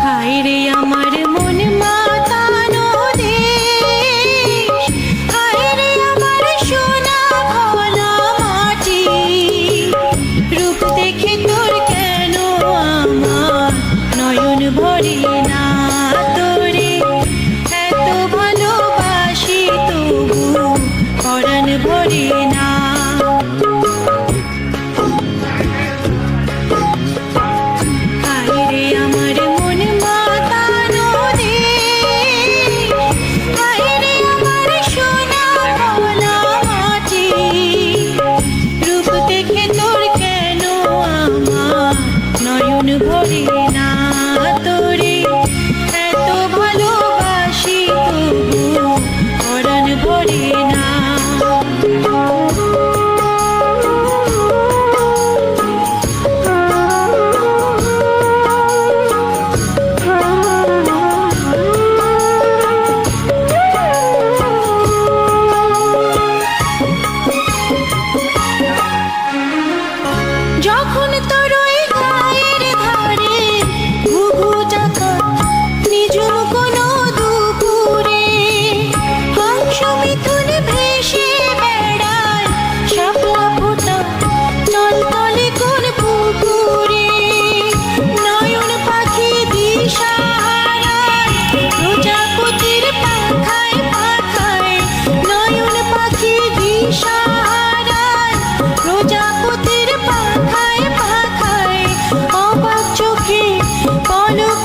হায় রে আমার মন মাতানো দেশ, হায় রে আমার সোনা ভোলা মাটি। রূপ দেখে তোর কেন আমার নয়ন ভরে না, তোরে এত ভালোবাসি তবু পরাণ ভরে না। ভরে না, তোরে এত ভালোবাসি তবু পরাণ ভরে না। যখন তোর ওই গায়ের ধারে ঘুঘু ডাকা নিজুম কোনো দুপুরে, হংস মিথুন ভেসে বেড়ায় শাপলা ফোটা টলটলে কোন পুকুরে। নয়ন পাখি দিশা হারায় প্রজাপতির পাখায় পাখায়, নয়ন পাখি দিশা হারায় প্রজাপতির পাখায় পাখায়। অবাক চোখে পলক